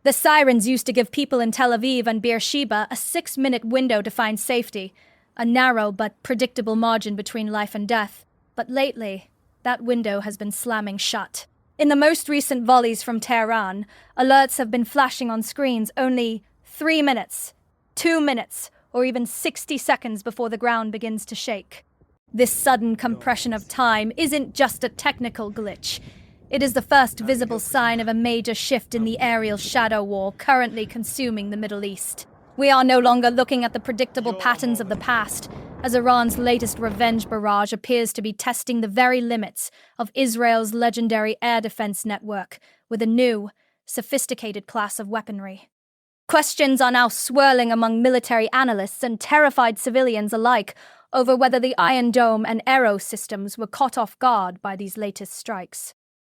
The sirens used to give people in Tel Aviv and Beersheba a 6-minute window to find safety, a narrow but predictable margin between life and death. But lately, that window has been slamming shut. In the most recent volleys from Tehran, alerts have been flashing on screens only 3 minutes, 2 minutes, or even 60 seconds before the ground begins to shake. This sudden compression of time isn't just a technical glitch. It is the first visible sign of a major shift in the aerial shadow war currently consuming the Middle East. We are no longer looking at the predictable patterns of the past, as Iran's latest revenge barrage appears to be testing the very limits of Israel's legendary air defense network with a new, sophisticated class of weaponry. Questions are now swirling among military analysts and terrified civilians alike over whether the Iron Dome and Arrow systems were caught off guard by these latest strikes.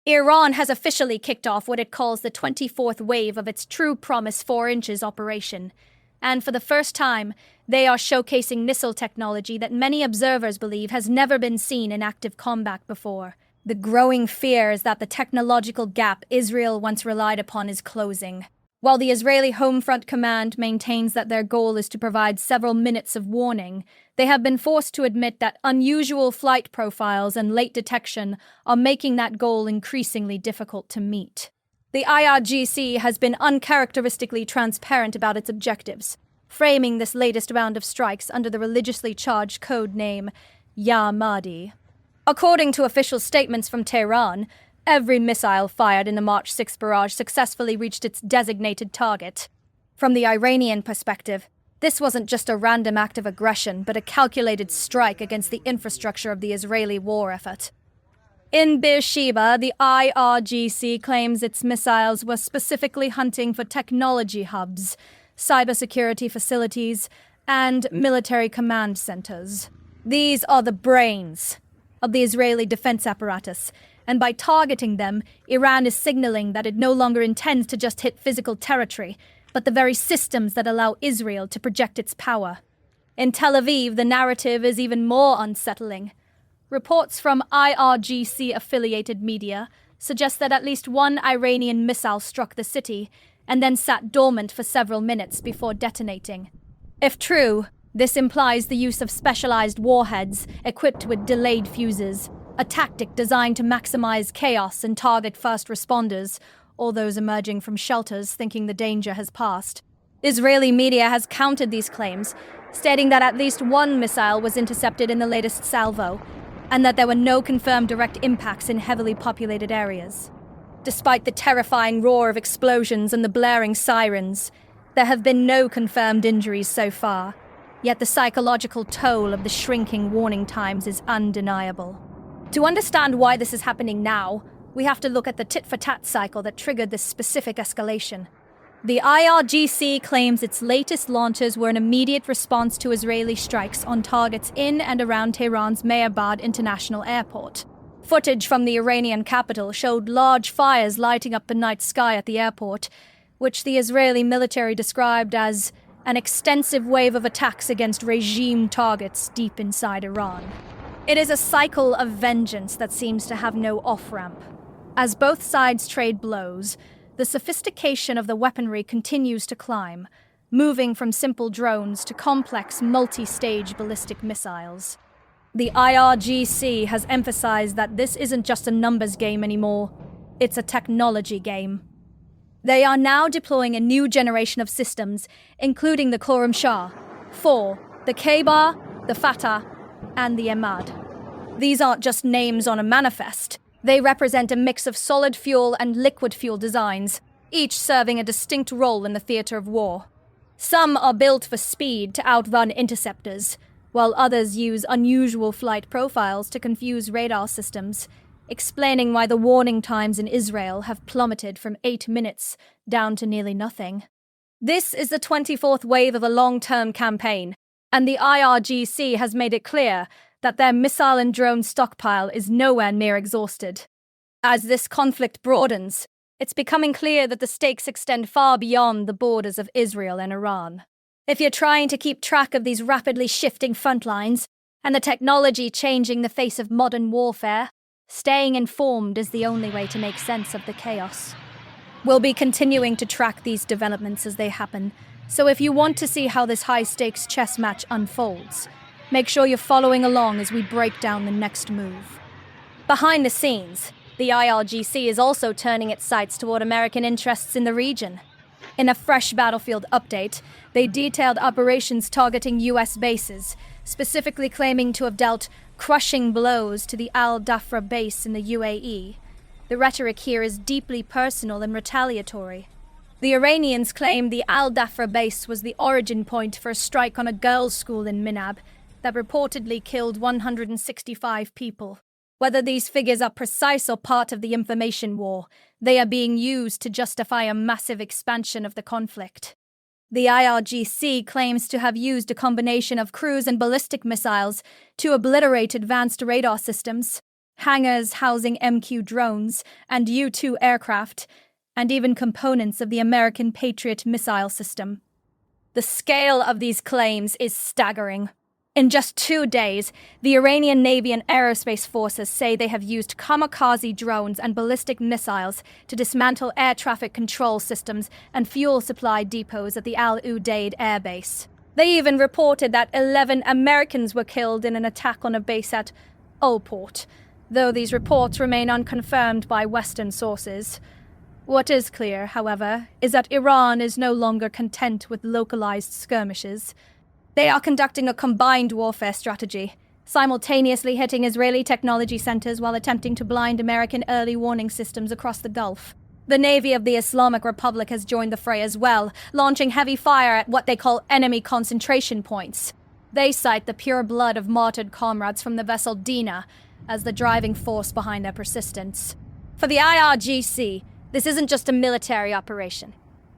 Iran has officially kicked off what it calls the 24th wave of its True Promise 4 Inches operation, and for the first time, they are showcasing missile technology that many observers believe has never been seen in active combat before. The growing fear is that the technological gap Israel once relied upon is closing. While the Israeli Home Front Command maintains that their goal is to provide several minutes of warning, they have been forced to admit that unusual flight profiles and late detection are making that goal increasingly difficult to meet. The IRGC has been uncharacteristically transparent about its objectives, framing this latest round of strikes under the religiously charged code name Mahdi. According to official statements from Tehran, every missile fired in the March 6 barrage successfully reached its designated target. From the Iranian perspective, this wasn't just a random act of aggression, but a calculated strike against the infrastructure of the Israeli war effort. In Beersheba, the IRGC claims its missiles were specifically hunting for technology hubs, cybersecurity facilities, and military command centers. These are the brains of the Israeli defense apparatus, and by targeting them, Iran is signaling that it no longer intends to just hit physical territory, but the very systems that allow Israel to project its power. In Tel Aviv, the narrative is even more unsettling. Reports from IRGC-affiliated media suggest that at least one Iranian missile struck the city and then sat dormant for several minutes before detonating. If true, this implies the use of specialized warheads equipped with delayed fuses, a tactic designed to maximize chaos and target first responders, or those emerging from shelters thinking the danger has passed. Israeli media has countered these claims, stating that at least one missile was intercepted in the latest salvo, and that there were no confirmed direct impacts in heavily populated areas. Despite the terrifying roar of explosions and the blaring sirens, there have been no confirmed injuries so far, yet the psychological toll of the shrinking warning times is undeniable. To understand why this is happening now, we have to look at the tit-for-tat cycle that triggered this specific escalation. The IRGC claims its latest launches were an immediate response to Israeli strikes on targets in and around Tehran's Mehabad International Airport. Footage from the Iranian capital showed large fires lighting up the night sky at the airport, which the Israeli military described as an extensive wave of attacks against regime targets deep inside Iran. It is a cycle of vengeance that seems to have no off-ramp. As both sides trade blows, the sophistication of the weaponry continues to climb, moving from simple drones to complex multi-stage ballistic missiles. The IRGC has emphasized that this isn't just a numbers game anymore, it's a technology game. They are now deploying a new generation of systems, including the Khorram Shah, 4, the K-Bar, the Fatah, and the Ahmad. These aren't just names on a manifest. They represent a mix of solid fuel and liquid fuel designs, each serving a distinct role in the theater of war. Some are built for speed to outrun interceptors, while others use unusual flight profiles to confuse radar systems, explaining why the warning times in Israel have plummeted from 8 minutes down to nearly nothing. This is the 24th wave of a long-term campaign, and the IRGC has made it clear that their missile and drone stockpile is nowhere near exhausted. As this conflict broadens, it's becoming clear that the stakes extend far beyond the borders of Israel and Iran. If you're trying to keep track of these rapidly shifting front lines and the technology changing the face of modern warfare, staying informed is the only way to make sense of the chaos. We'll be continuing to track these developments as they happen, so if you want to see how this high-stakes chess match unfolds, make sure you're following along as we break down the next move. Behind the scenes, the IRGC is also turning its sights toward American interests in the region. In a fresh battlefield update, they detailed operations targeting US bases, specifically claiming to have dealt crushing blows to the Dhafra base in the UAE. The rhetoric here is deeply personal and retaliatory. The Iranians claim the Dhafra base was the origin point for a strike on a girls' school in Minab that reportedly killed 165 people. Whether these figures are precise or part of the information war, they are being used to justify a massive expansion of the conflict. The IRGC claims to have used a combination of cruise and ballistic missiles to obliterate advanced radar systems, hangars housing MQ drones and U-2 aircraft, and even components of the American Patriot missile system. The scale of these claims is staggering. In just 2 days, the Iranian Navy and Aerospace Forces say they have used kamikaze drones and ballistic missiles to dismantle air traffic control systems and fuel supply depots at the Al-Udeid airbase. They even reported that 11 Americans were killed in an attack on a base at Ulport, though these reports remain unconfirmed by Western sources. What is clear, however, is that Iran is no longer content with localized skirmishes. They are conducting a combined warfare strategy, simultaneously hitting Israeli technology centers while attempting to blind American early warning systems across the Gulf. The Navy of the Islamic Republic has joined the fray as well, launching heavy fire at what they call enemy concentration points. They cite the pure blood of martyred comrades from the vessel Dina as the driving force behind their persistence. For the IRGC, this isn't just a military operation.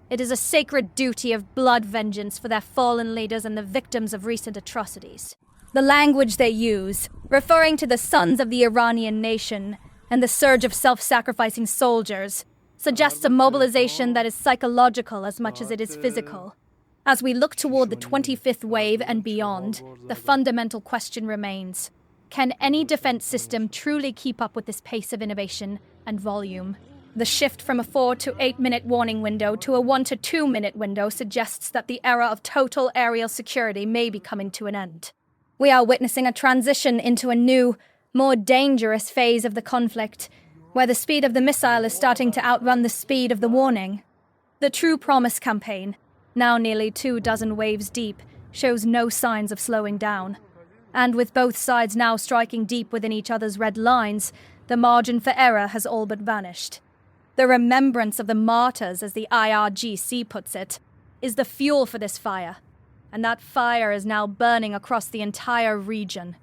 It is a sacred duty of blood vengeance for their fallen leaders and the victims of recent atrocities. The language they use, referring to the sons of the Iranian nation and the surge of self-sacrificing soldiers, suggests a mobilization that is psychological as much as it is physical. As we look toward the 25th wave and beyond, the fundamental question remains: can any defense system truly keep up with this pace of innovation and volume? The shift from a 4 to 8 minute warning window to a 1 to 2 minute window suggests that the era of total aerial security may be coming to an end. We are witnessing a transition into a new, more dangerous phase of the conflict, where the speed of the missile is starting to outrun the speed of the warning. The True Promise campaign, now nearly 24 waves deep, shows no signs of slowing down. And with both sides now striking deep within each other's red lines, the margin for error has all but vanished. The remembrance of the martyrs, as the IRGC puts it, is the fuel for this fire, and that fire is now burning across the entire region.